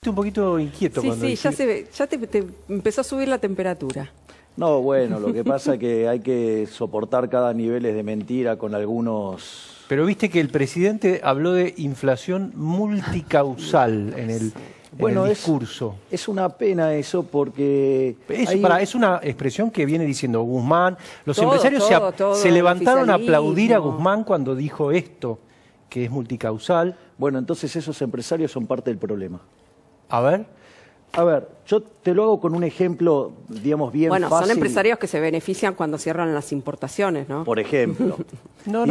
un poquito inquieto Sí, cuando sí, ya se ve, ya te empezó a subir la temperatura. No, bueno, lo que pasa es que hay que soportar cada nivel de mentira con algunos... Pero viste que el presidente habló de inflación multicausal en el discurso. Es una pena eso porque... Es una expresión que viene diciendo Guzmán. Los Todo, empresarios se levantaron a aplaudir a oficialismo. Guzmán cuando dijo esto, que es multicausal. Bueno, entonces esos empresarios son parte del problema. A ver. A ver, yo te lo hago con un ejemplo, digamos, bien Bueno, fácil. son empresarios que se benefician cuando cierran las importaciones, ¿no? Por ejemplo. No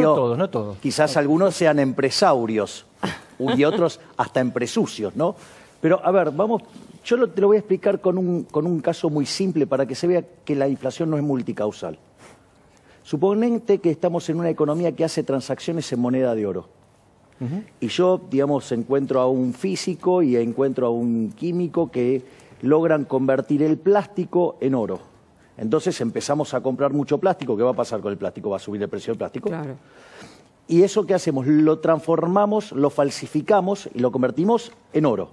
todos. Quizás algunos sean empresarios y otros hasta empresucios, ¿no? Pero, a ver, vamos, te lo voy a explicar con un caso muy simple para que se vea que la inflación no es multicausal. Suponete que estamos en una economía que hace transacciones en moneda de oro. Y yo, digamos, encuentro a un físico y encuentro a un químico que logran convertir el plástico en oro. Entonces empezamos a comprar mucho plástico. ¿Qué va a pasar con el plástico? ¿Va a subir el precio del plástico? Claro. ¿Y eso qué hacemos? Lo transformamos, lo falsificamos y lo convertimos en oro.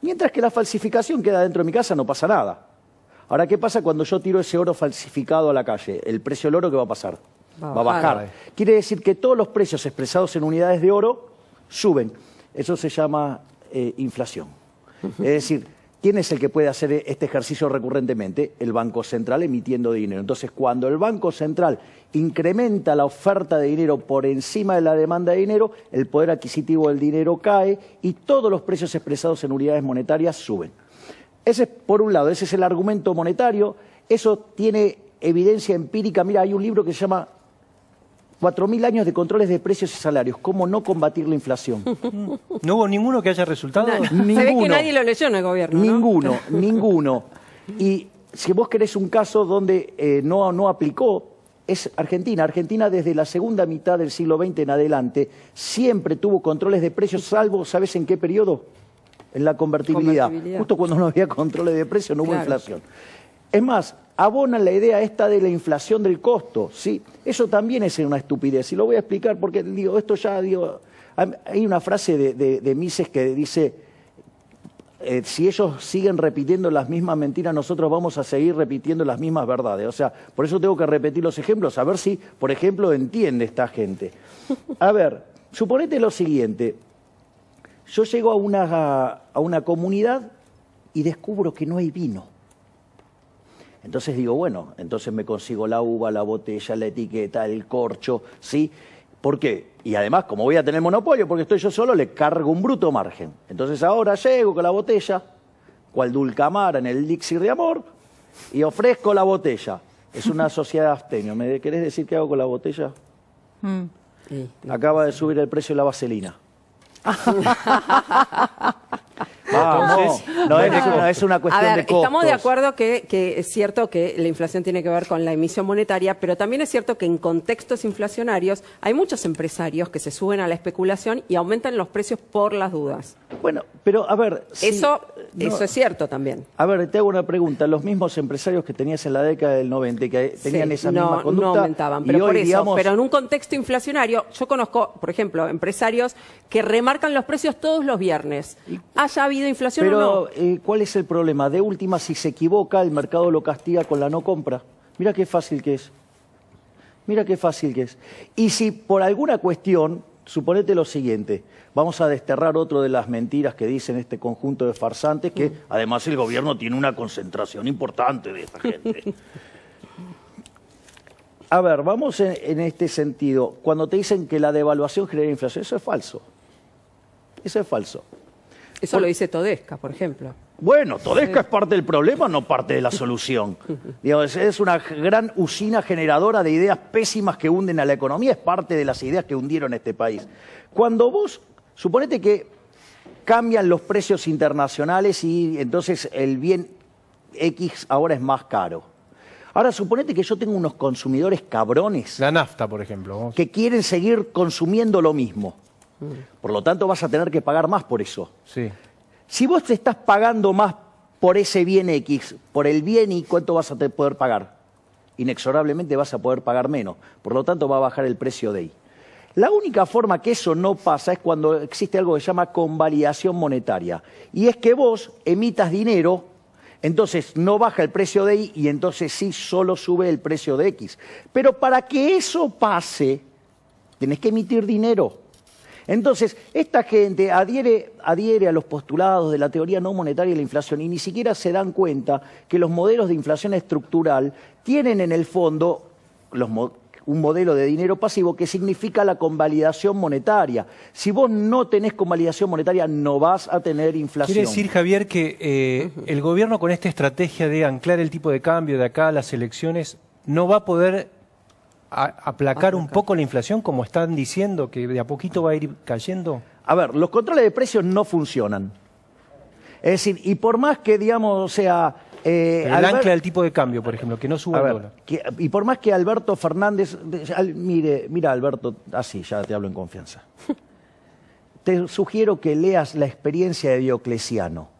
Mientras que la falsificación queda dentro de mi casa, no pasa nada. Ahora, ¿qué pasa cuando yo tiro ese oro falsificado a la calle? El precio del oro, ¿qué va a pasar? Va a bajar. Quiere decir que todos los precios expresados en unidades de oro suben. Eso se llama inflación. Es decir, ¿quién es el que puede hacer este ejercicio recurrentemente? El Banco Central emitiendo dinero. Entonces, cuando el Banco Central incrementa la oferta de dinero por encima de la demanda de dinero, el poder adquisitivo del dinero cae y todos los precios expresados en unidades monetarias suben. Ese es, por un lado, ese es el argumento monetario. Eso tiene evidencia empírica. Mira, hay un libro que se llama 4.000 años de controles de precios y salarios. ¿Cómo no combatir la inflación? ¿No hubo ninguno que haya resultado? Ninguno. Se ve que nadie lo leyó en el gobierno, Ninguno, ¿no? ninguno. Y si vos querés un caso donde no aplicó, es Argentina. Argentina desde la segunda mitad del siglo XX en adelante siempre tuvo controles de precios, salvo, ¿sabes en qué periodo? En la convertibilidad. Justo cuando no había controles de precios no hubo inflación. Es más, abonan la idea esta de la inflación del costo, ¿sí? Eso también es una estupidez, y lo voy a explicar porque, digo, esto ya, digo, hay una frase de Mises que dice, si ellos siguen repitiendo las mismas mentiras, nosotros vamos a seguir repitiendo las mismas verdades. O sea, por eso tengo que repetir los ejemplos, a ver si, por ejemplo, entiende esta gente. A ver, suponete lo siguiente, yo llego a una comunidad y descubro que no hay vino. Entonces digo, bueno, entonces me consigo la uva, la botella, la etiqueta, el corcho, ¿sí? ¿Por qué? Y además, como voy a tener monopolio, porque estoy yo solo, le cargo un bruto margen. Entonces ahora llego con la botella, cual Dulcamara en el elixir de amor, y ofrezco la botella. Es una sociedad abstemio. ¿Me querés decir qué hago con la botella? Sí. Acaba de subir el precio de la vaselina. Vamos, no es una cuestión de costos. Estamos de acuerdo que es cierto que la inflación tiene que ver con la emisión monetaria, pero también es cierto que en contextos inflacionarios hay muchos empresarios que se suben a la especulación y aumentan los precios por las dudas. Bueno, pero a ver... Eso es cierto también. A ver, te hago una pregunta. Los mismos empresarios que tenías en la década del 90 que tenían esa misma conducta... No aumentaban, pero hoy, por eso, digamos... pero en un contexto inflacionario, yo conozco, por ejemplo, empresarios que remarcan los precios todos los viernes. ¿Haya habido inflación o no? ¿Cuál es el problema? De última, si se equivoca, el mercado lo castiga con la no compra. Mira qué fácil que es. Mira qué fácil que es. Y si por alguna cuestión, suponete lo siguiente, vamos a desterrar otro de las mentiras que dicen este conjunto de farsantes, que además el gobierno tiene una concentración importante de esta gente. A ver, vamos en este sentido. Cuando te dicen que la devaluación genera inflación, eso es falso. Eso es falso. Eso lo dice Todesca, por ejemplo. Bueno, Todesca es parte del problema, no parte de la solución. Digamos, es una gran usina generadora de ideas pésimas que hunden a la economía, es parte de las ideas que hundieron este país. Cuando vos, suponete que cambian los precios internacionales y entonces el bien X ahora es más caro. Ahora, suponete que yo tengo unos consumidores cabrones. La nafta, por ejemplo. Que quieren seguir consumiendo lo mismo. Por lo tanto, vas a tener que pagar más por eso. Sí. Si vos te estás pagando más por ese bien X, por el bien Y, ¿cuánto vas a poder pagar? Inexorablemente vas a poder pagar menos. Por lo tanto, va a bajar el precio de Y. La única forma que eso no pasa es cuando existe algo que se llama convalidación monetaria. Y es que vos emitas dinero, entonces no baja el precio de Y y entonces sí solo sube el precio de X. Pero para que eso pase, tenés que emitir dinero. Entonces, esta gente adhiere a los postulados de la teoría no monetaria de la inflación y ni siquiera se dan cuenta que los modelos de inflación estructural tienen en el fondo un modelo de dinero pasivo que significa la convalidación monetaria. Si vos no tenés convalidación monetaria, no vas a tener inflación. Quiere decir, Javier, que el gobierno con esta estrategia de anclar el tipo de cambio de acá a las elecciones no va a poder aplacar un poco la inflación, como están diciendo, que de a poquito va a ir cayendo. A ver, los controles de precios no funcionan. Es decir, y por más que, digamos, o sea... el ancla del tipo de cambio, por ejemplo, que no suba el dólar. Y por más que Alberto Fernández... Mira, Alberto, así, ya te hablo en confianza. Te sugiero que leas la experiencia de Diocleciano.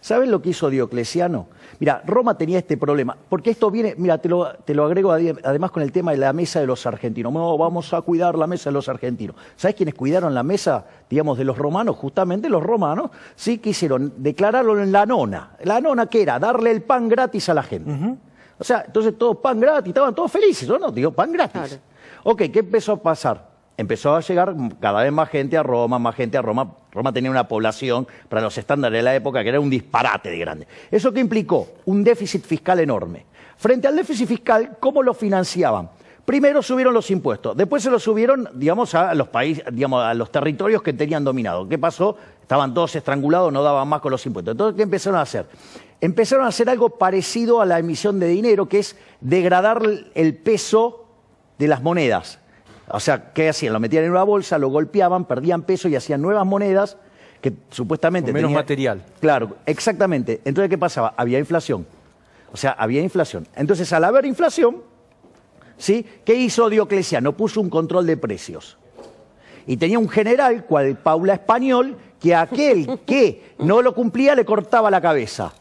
¿Sabes lo que hizo Diocleciano? Mira, Roma tenía este problema, porque esto viene, mira, te lo agrego además con el tema de la mesa de los argentinos. No, vamos a cuidar la mesa de los argentinos. ¿Sabes quiénes cuidaron la mesa, digamos, de los romanos? Justamente los romanos, ¿sí? ¿Qué hicieron? Declararon la nona. ¿La nona qué era? Darle el pan gratis a la gente. O sea, entonces todo pan gratis, estaban todos felices, ¿o no? Digo, pan gratis. Claro. Ok, ¿qué empezó a pasar? Empezó a llegar cada vez más gente a Roma, más gente a Roma. Roma tenía una población, para los estándares de la época, que era un disparate de grande. ¿Eso qué implicó? Un déficit fiscal enorme. Frente al déficit fiscal, ¿cómo lo financiaban? Primero subieron los impuestos, después se los subieron, digamos, a los países, digamos, a los territorios que tenían dominado. ¿Qué pasó? Estaban todos estrangulados, no daban más con los impuestos. Entonces, ¿qué empezaron a hacer? Empezaron a hacer algo parecido a la emisión de dinero, que es degradar el peso de las monedas. O sea, ¿qué hacían? Lo metían en una bolsa, lo golpeaban, perdían peso y hacían nuevas monedas que supuestamente menos material. Claro, exactamente. Entonces, ¿qué pasaba? Había inflación. O sea, había inflación. Entonces, al haber inflación, ¿sí? ¿Qué hizo Diocleciano? Puso un control de precios. Y tenía un general, cual Paula Español, que a aquel que no lo cumplía le cortaba la cabeza.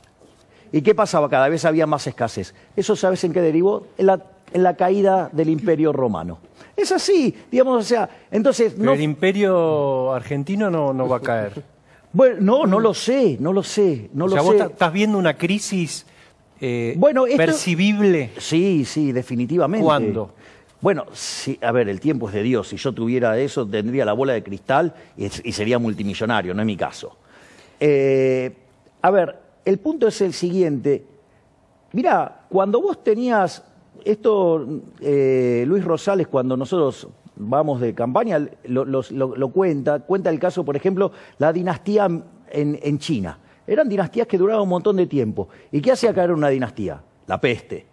¿Y qué pasaba? Cada vez había más escasez. ¿Eso sabes en qué derivó? En la caída del Imperio Romano. Es así, digamos, o sea, entonces... Pero el Imperio argentino no va a caer. Bueno, no lo sé. O sea, vos estás viendo una crisis percibible. Sí, definitivamente. ¿Cuándo? Bueno, sí, a ver, el tiempo es de Dios. Si yo tuviera eso, tendría la bola de cristal y sería multimillonario, no es mi caso. A ver, el punto es el siguiente. Mirá, cuando vos tenías... Esto, Luis Rosales, cuando nosotros vamos de campaña, lo cuenta el caso, por ejemplo, la dinastía en China. Eran dinastías que duraban un montón de tiempo. ¿Y qué hacía caer una dinastía? La peste.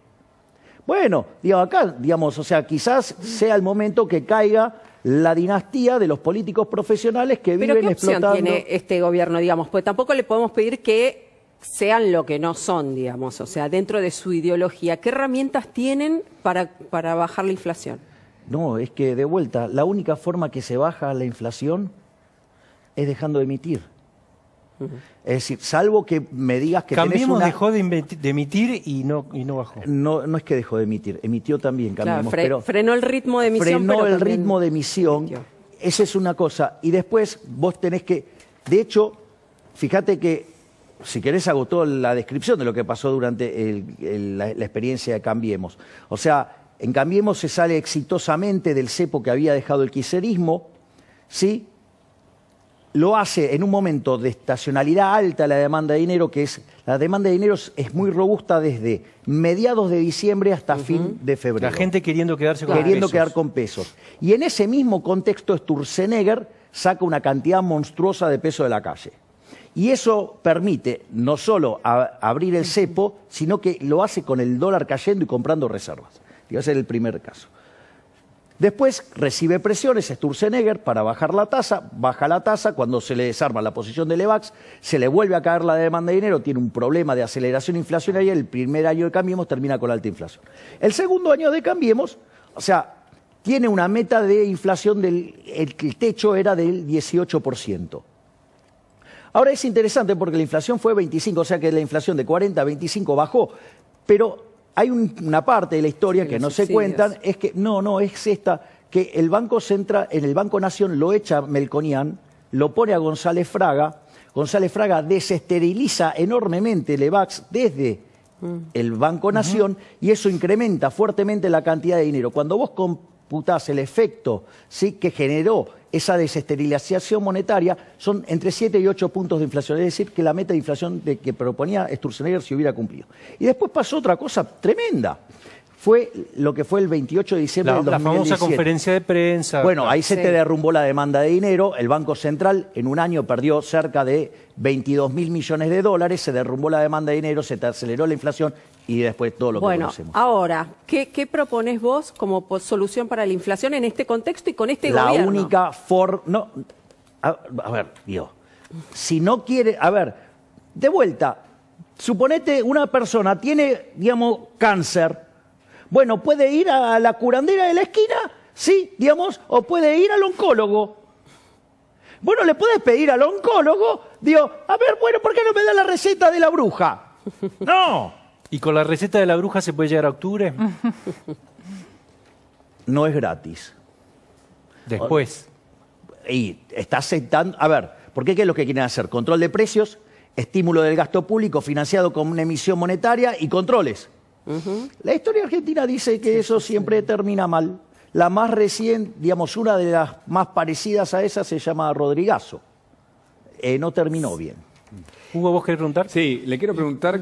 Bueno, digamos, acá, digamos, o sea, quizás sea el momento que caiga la dinastía de los políticos profesionales que viven explotando. ¿Pero qué opción tiene este gobierno, digamos? Pues tampoco le podemos pedir que sean lo que no son, digamos, o sea, dentro de su ideología. ¿Qué herramientas tienen para bajar la inflación? No, es que, de vuelta, la única forma que se baja la inflación es dejando de emitir. Es decir, salvo que me digas que Cambiemos dejó de emitir y no bajó. No es que dejó de emitir, emitió también, Cambiemos. Claro, pero frenó el ritmo de emisión. Frenó el ritmo de emisión, emitió. Esa es una cosa. Y después vos tenés que, de hecho, fíjate que si querés hago toda la descripción de lo que pasó durante la experiencia de Cambiemos. O sea, en Cambiemos se sale exitosamente del cepo que había dejado el kirchnerismo, ¿sí? Lo hace en un momento de estacionalidad alta la demanda de dinero, la demanda de dinero es muy robusta desde mediados de diciembre hasta fin de febrero. La gente queriendo quedarse con pesos. Quedar con pesos. Y en ese mismo contexto Sturzenegger saca una cantidad monstruosa de peso de la calle. Y eso permite no solo abrir el cepo, sino que lo hace con el dólar cayendo y comprando reservas. Ese es el primer caso. Después recibe presiones Sturzenegger para bajar la tasa, baja la tasa, cuando se le desarma la posición de Levax, se le vuelve a caer la demanda de dinero, tiene un problema de aceleración inflacionaria, el primer año de Cambiemos termina con alta inflación. El segundo año de Cambiemos, o sea, tiene una meta de inflación, el techo era del 18%. Ahora es interesante porque la inflación fue 25, o sea que la inflación de 40 a 25 bajó, pero hay una parte de la historia que no se cuentan, es que, es esta, que el Banco Central, en el Banco Nación lo echa Melconian, lo pone a González Fraga desesteriliza enormemente el EVAX desde el Banco Nación y eso incrementa fuertemente la cantidad de dinero. Cuando vos computás el efecto, ¿sí?, que generó esa desesterilización monetaria, son entre 7 y 8 puntos de inflación. Es decir, que la meta de inflación que proponía Sturzenegger se hubiera cumplido. Y después pasó otra cosa tremenda. Fue lo que fue el 28 de diciembre del 2017. La famosa conferencia de prensa. Bueno, ahí se te derrumbó la demanda de dinero. El Banco Central en un año perdió cerca de 22.000 millones de dólares. Se derrumbó la demanda de dinero, se te aceleró la inflación y después todo lo que conocemos. Bueno, ahora, ¿qué proponés vos como solución para la inflación en este contexto y con este gobierno? La única forma... A ver, Dios. Si no quiere... A ver, de vuelta, suponete una persona tiene, digamos, cáncer. Bueno, puede ir a la curandera de la esquina, sí, digamos, o puede ir al oncólogo. Bueno, le puedes pedir al oncólogo, digo, a ver, bueno, ¿por qué no me da la receta de la bruja? No. ¿Y con la receta de la bruja se puede llegar a octubre? No es gratis. Después. Y está aceptando, a ver, ¿por qué es lo que quieren hacer? Control de precios, estímulo del gasto público financiado con una emisión monetaria y controles. La historia argentina dice que eso siempre termina mal. La más reciente, digamos, una de las más parecidas a esa se llama Rodrigazo. No terminó bien. Hugo, ¿vos querés preguntar? Sí, le quiero preguntar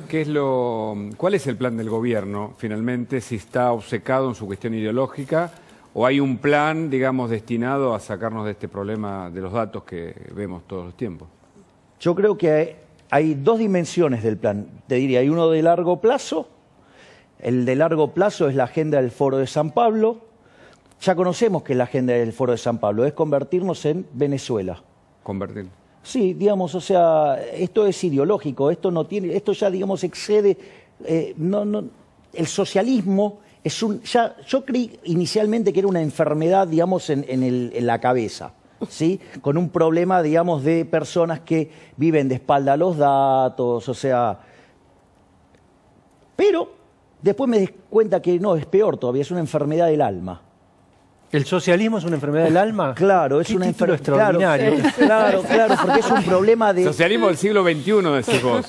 cuál es el plan del gobierno, finalmente, si está obcecado en su cuestión ideológica o hay un plan, digamos, destinado a sacarnos de este problema de los datos que vemos todos los tiempos. Yo creo que hay dos dimensiones del plan. Te diría, hay uno de largo plazo. El de largo plazo es la agenda del Foro de San Pablo. Ya conocemos que la agenda del Foro de San Pablo es convertirnos en Venezuela. Convertir. Sí, digamos, o sea, esto es ideológico, esto ya, digamos, excede, el socialismo es yo creí inicialmente que era una enfermedad, digamos, en la cabeza, ¿sí? Con un problema, digamos, de personas que viven de espalda a los datos, o sea, pero después me di cuenta que no, es peor todavía, es una enfermedad del alma. ¿El socialismo es una enfermedad del alma? Claro, es una enfermedad extraordinario. Claro, porque es un problema de... Socialismo del siglo XXI, decís vos.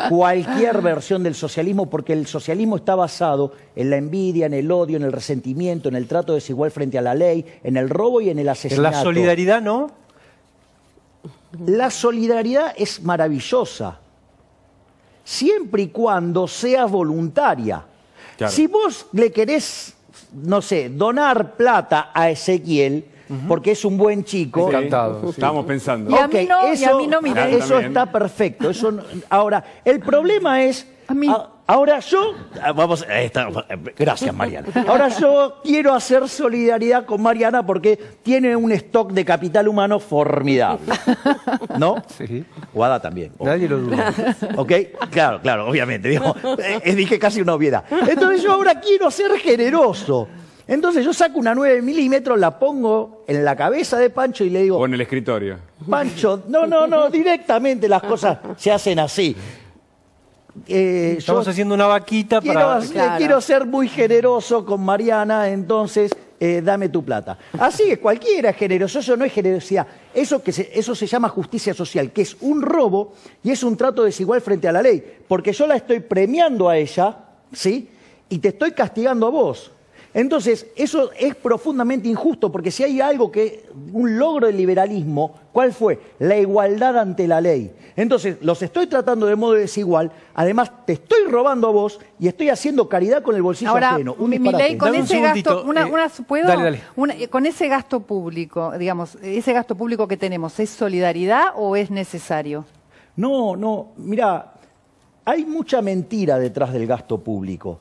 Cualquier versión del socialismo, porque el socialismo está basado en la envidia, en el odio, en el resentimiento, en el trato desigual frente a la ley, en el robo y en el asesinato. ¿En la solidaridad no? La solidaridad es maravillosa, siempre y cuando sea voluntaria. Claro. Si vos le querés, no sé, donar plata a Ezequiel, porque es un buen chico. Encantado. Sí. Estábamos pensando. Y a mí no, mira. Eso está perfecto. Ahora, el problema es... Ahora yo... Gracias, Mariana. Ahora yo quiero hacer solidaridad con Mariana porque tiene un stock de capital humano formidable. ¿No? Sí. Guada también. Nadie lo duda. ¿Ok? Claro, obviamente. Digamos, dije casi una obviedad. Entonces yo ahora quiero ser generoso. Entonces yo saco una 9 milímetros, la pongo en la cabeza de Pancho y le digo... O en el escritorio. Pancho, no, directamente las cosas se hacen así. Estamos haciendo una vaquita para... Quiero ser muy generoso con Mariana, entonces dame tu plata. Así es, cualquiera es generoso, eso no es generosidad. Eso se llama justicia social, que es un robo y es un trato desigual frente a la ley. Porque yo la estoy premiando a ella, ¿sí? Y te estoy castigando a vos. Entonces, eso es profundamente injusto, porque si hay algo un logro del liberalismo, ¿cuál fue? La igualdad ante la ley. Entonces, los estoy tratando de modo desigual, además te estoy robando a vos y estoy haciendo caridad con el bolsillo ajeno. Milei, con ese gasto, dale. Con ese gasto público, digamos, ese gasto público que tenemos, ¿es solidaridad o es necesario? No, mira, hay mucha mentira detrás del gasto público.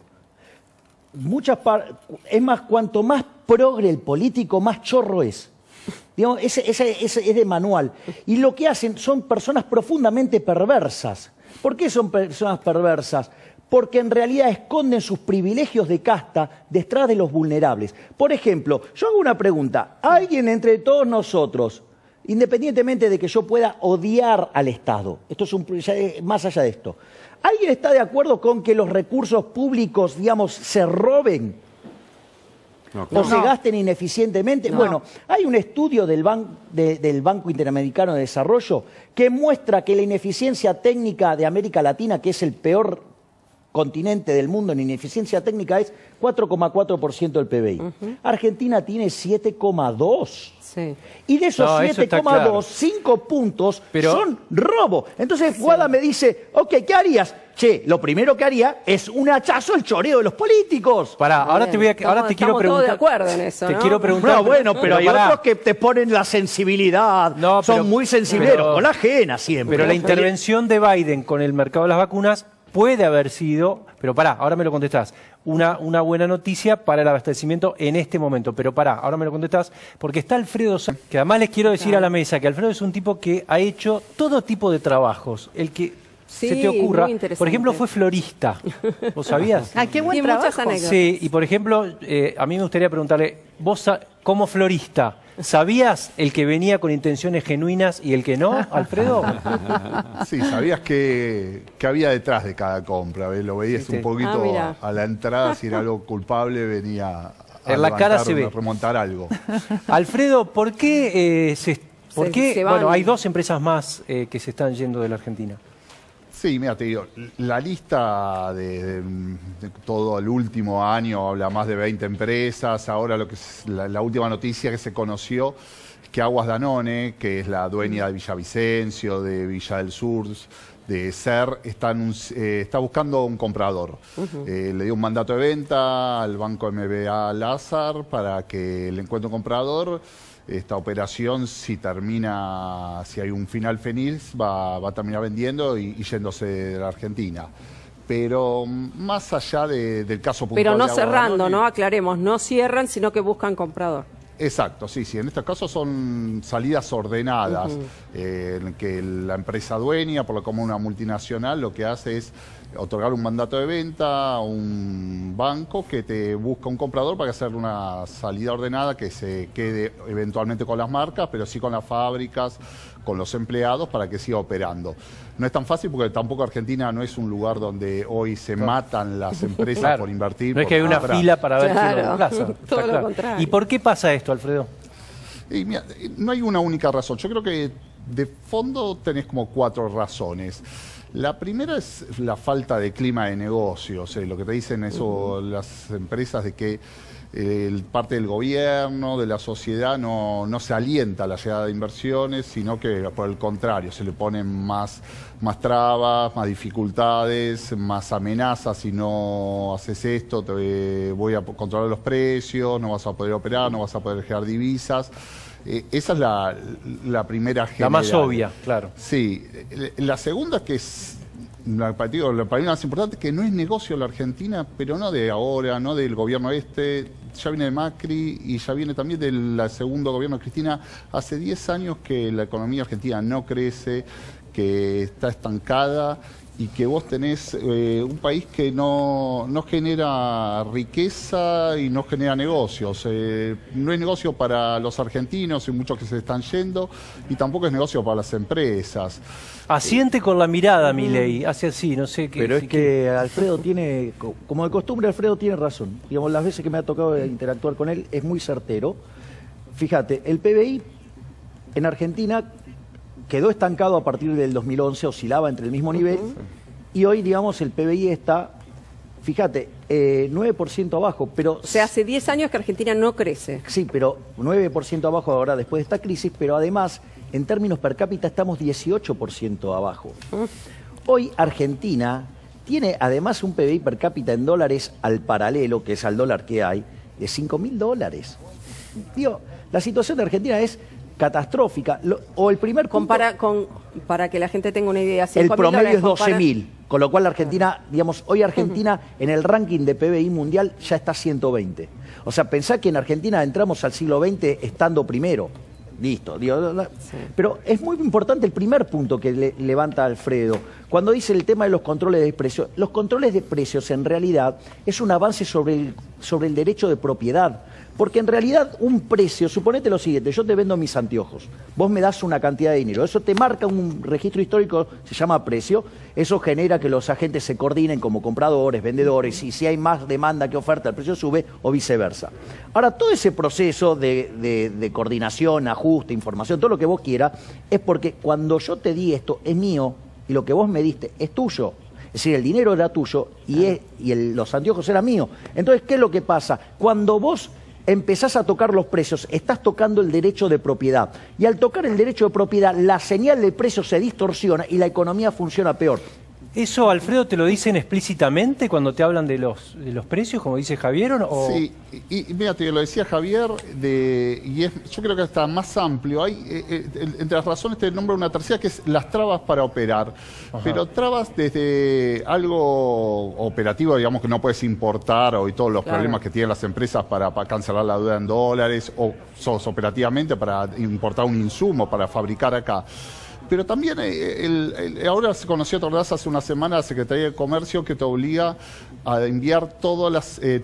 Es más, cuanto más progre el político, más chorro es. Digamos, es de manual. Y lo que hacen son personas profundamente perversas. ¿Por qué son personas perversas? Porque en realidad esconden sus privilegios de casta detrás de los vulnerables. Por ejemplo, yo hago una pregunta. ¿Alguien entre todos nosotros, independientemente de que yo pueda odiar al Estado, esto es más allá de esto, ¿alguien está de acuerdo con que los recursos públicos, digamos, se roben? o se gasten ineficientemente. Bueno, hay un estudio del Banco Interamericano de Desarrollo que muestra que la ineficiencia técnica de América Latina, que es el peor continente del mundo en ineficiencia técnica, es 4,4% del PBI. Argentina tiene 7,2%. Sí. Y de esos 7,2, 5 puntos son robo. Entonces Guada me dice, ok, ¿qué harías? Che, lo primero que haría es un hachazo al choreo de los políticos. Pará, ahora te quiero estamos preguntar. todos de acuerdo en eso, Te ¿no? quiero preguntar. No, bueno, pero hay otros que te ponen la sensibilidad. No, son muy sensibleros, con la ajena siempre. Pero la intervención de Biden con el mercado de las vacunas puede haber sido, pero pará, ahora me lo contestás, una buena noticia para el abastecimiento en este momento. Pero pará, ahora me lo contestás, porque está Alfredo Sanz, que además les quiero decir a la mesa que Alfredo es un tipo que ha hecho todo tipo de trabajos. El que se te ocurra, muy interesante. por ejemplo, fue florista. ¿Vos sabías? Ah, qué buen Y muchas trabajo. anécdotas. Sí, y por ejemplo, a mí me gustaría preguntarle, vos como florista, ¿sabías el que venía con intenciones genuinas y el que no, Alfredo? Sí, sabías que había detrás de cada compra, ¿ves? Lo veías un poquito a la entrada, si era algo culpable venía a en la cara se ve. remontar algo. Alfredo, ¿por qué, se van? bueno, hay dos empresas más que se están yendo de la Argentina? Sí, mira, te digo, la lista de todo el último año habla más de 20 empresas. Ahora lo que es la última noticia que se conoció es que Aguas Danone, que es la dueña de Villavicencio, de Villa del Sur, de SER, está buscando un comprador. Le dio un mandato de venta al banco MBA Lazar para que le encuentre un comprador. Esta operación, si hay un final feliz, va a terminar vendiendo y yéndose de la Argentina. Pero más allá del caso puntual. Pero no de cerrando, Danone, ¿no? Aclaremos, no cierran, sino que buscan comprador. Exacto, sí. En este caso son salidas ordenadas, en que la empresa dueña, por lo como una multinacional, lo que hace es otorgar un mandato de venta a un banco que te busca un comprador para hacer una salida ordenada que se quede eventualmente con las marcas, pero sí con las fábricas, con los empleados, para que siga operando. No es tan fácil porque tampoco Argentina no es un lugar donde hoy se matan las empresas por invertir. No es que hay una fila para ver quién lo reemplaza. Todo lo contrario. ¿Y por qué pasa esto, Alfredo? Y mira, no hay una única razón. Yo creo que de fondo tenés como 4 razones. La primera es la falta de clima de negocios, lo que te dicen eso las empresas de que parte del gobierno, de la sociedad, no se alienta a la llegada de inversiones, sino que por el contrario, se le ponen más trabas, más dificultades, más amenazas. Si no haces esto, te voy a controlar los precios, no vas a poder operar, no vas a poder generar divisas. Esa es la primera general. La más obvia, claro. Sí. La segunda, que es para mí más importante, que no es negocio la Argentina, pero no de ahora, no del gobierno ya viene de Macri y ya viene también del segundo gobierno de Cristina. Hace 10 años que la economía argentina no crece, que está estancada y que vos tenés un país que no genera riqueza y no genera negocios. No es negocio para los argentinos y muchos que se están yendo, y tampoco es negocio para las empresas. Asiente con la mirada, Milei, hace así, no sé qué. Pero es que Alfredo tiene, como de costumbre, Alfredo tiene razón. Digamos, las veces que me ha tocado interactuar con él es muy certero. Fíjate, el PBI en Argentina quedó estancado a partir del 2011, oscilaba entre el mismo nivel, y hoy, digamos, el PBI está, fíjate, 9% abajo, pero... O sea, hace 10 años que Argentina no crece. Sí, pero 9% abajo ahora después de esta crisis, pero además, en términos per cápita, estamos 18% abajo. Hoy Argentina tiene además un PBI per cápita en dólares al paralelo, que es al dólar que hay, de $5.000. Digo, la situación de Argentina es catastrófica. O el primer punto, para que la gente tenga una idea, el promedio es 12.000, con lo cual la Argentina, digamos, hoy Argentina en el ranking de PBI mundial ya está 120. O sea, pensá que en Argentina entramos al siglo XX estando primero. Listo. Pero es muy importante el primer punto que levanta Alfredo, cuando dice el tema de los controles de precios. Los controles de precios en realidad es un avance sobre sobre el derecho de propiedad. Porque en realidad un precio, suponete lo siguiente, yo te vendo mis anteojos, vos me das una cantidad de dinero, eso te marca un registro histórico, se llama precio, eso genera que los agentes se coordinen como compradores, vendedores, y si hay más demanda que oferta, el precio sube o viceversa. Ahora, todo ese proceso de coordinación, ajuste, información, todo lo que vos quieras, es porque cuando yo te di esto es mío y lo que vos me diste es tuyo. Es decir, el dinero era tuyo y los anteojos eran míos. Entonces, ¿qué es lo que pasa? Cuando vos empezás a tocar los precios, estás tocando el derecho de propiedad. Y al tocar el derecho de propiedad, la señal de precio se distorsiona y la economía funciona peor. ¿Eso, Alfredo, te lo dicen explícitamente cuando te hablan de los precios, como dice Javier? ¿O? Sí, y mira, te lo decía Javier, yo creo que está más amplio. Hay, entre las razones te nombro una tercera, que es las trabas para operar. Ajá. Pero trabas desde algo operativo, digamos, que no puedes importar, y todos los problemas que tienen las empresas para cancelar la deuda en dólares, o operativamente para importar un insumo, para fabricar acá. Pero también ahora se conoció, hace una semana, la Secretaría de Comercio, que te obliga a enviar todos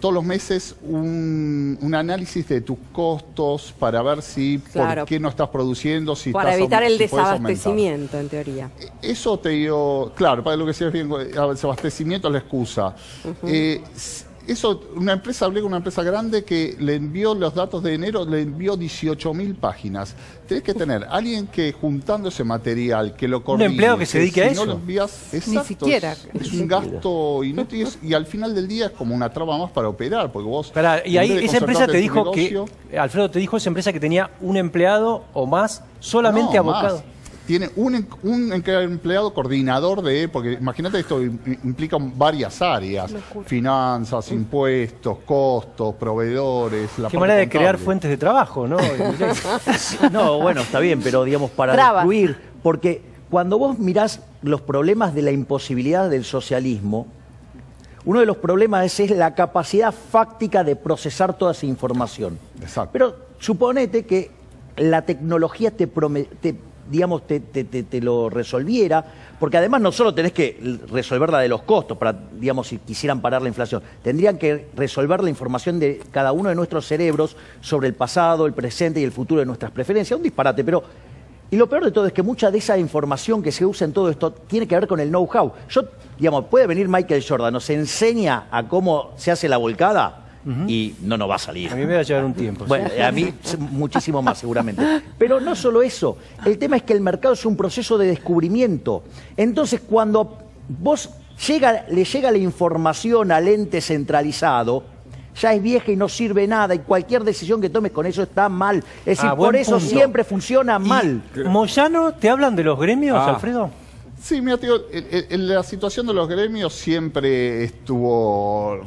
los meses un análisis de tus costos para ver si por qué no estás produciendo, si para evitar el si desabastecimiento, en teoría. Eso te digo, claro, para lo que sea bien, el desabastecimiento es la excusa. Eso, hablé con una empresa grande que le envió los datos de enero, le envió 18.000 páginas. Tenés que tener alguien que juntando ese material, que lo coordine. Un empleado que se dedique a eso. No lo envías, exacto, ni siquiera. Es un gasto inútil y al final del día es como una traba más para operar, porque vos... Y ahí esa empresa te dijo Alfredo te dijo esa empresa que tenía un empleado o más solamente abocado. Más. Tiene un empleado coordinador porque imagínate, esto implica varias áreas, finanzas, impuestos, costos, proveedores, Qué manera de crear fuentes de trabajo, ¿no? No, bueno, está bien, pero digamos, para destruir, porque cuando vos mirás los problemas de la imposibilidad del socialismo, uno de los problemas es la capacidad fáctica de procesar toda esa información. Exacto. Pero suponete que la tecnología te lo resolviera, porque además no solo tenés que resolver la de los costos, para, digamos, si quisieran parar la inflación, tendrían que resolver la información de cada uno de nuestros cerebros sobre el pasado, el presente y el futuro de nuestras preferencias. Un disparate, pero... Y lo peor de todo es que mucha de esa información que se usa en todo esto tiene que ver con el know-how. Puede venir Michael Jordan, nos enseña a cómo se hace la volcada, y no nos va a salir. A mí me va a llevar un tiempo. Bueno, a mí muchísimo más seguramente. Pero no solo eso, el tema es que el mercado es un proceso de descubrimiento. Entonces, cuando le llega la información al ente centralizado, ya es vieja y no sirve nada, y cualquier decisión que tomes con eso está mal. Es decir, por eso siempre funciona mal. ¿Moyano te hablan de los gremios, Alfredo? Sí, mira, tío, la situación de los gremios siempre estuvo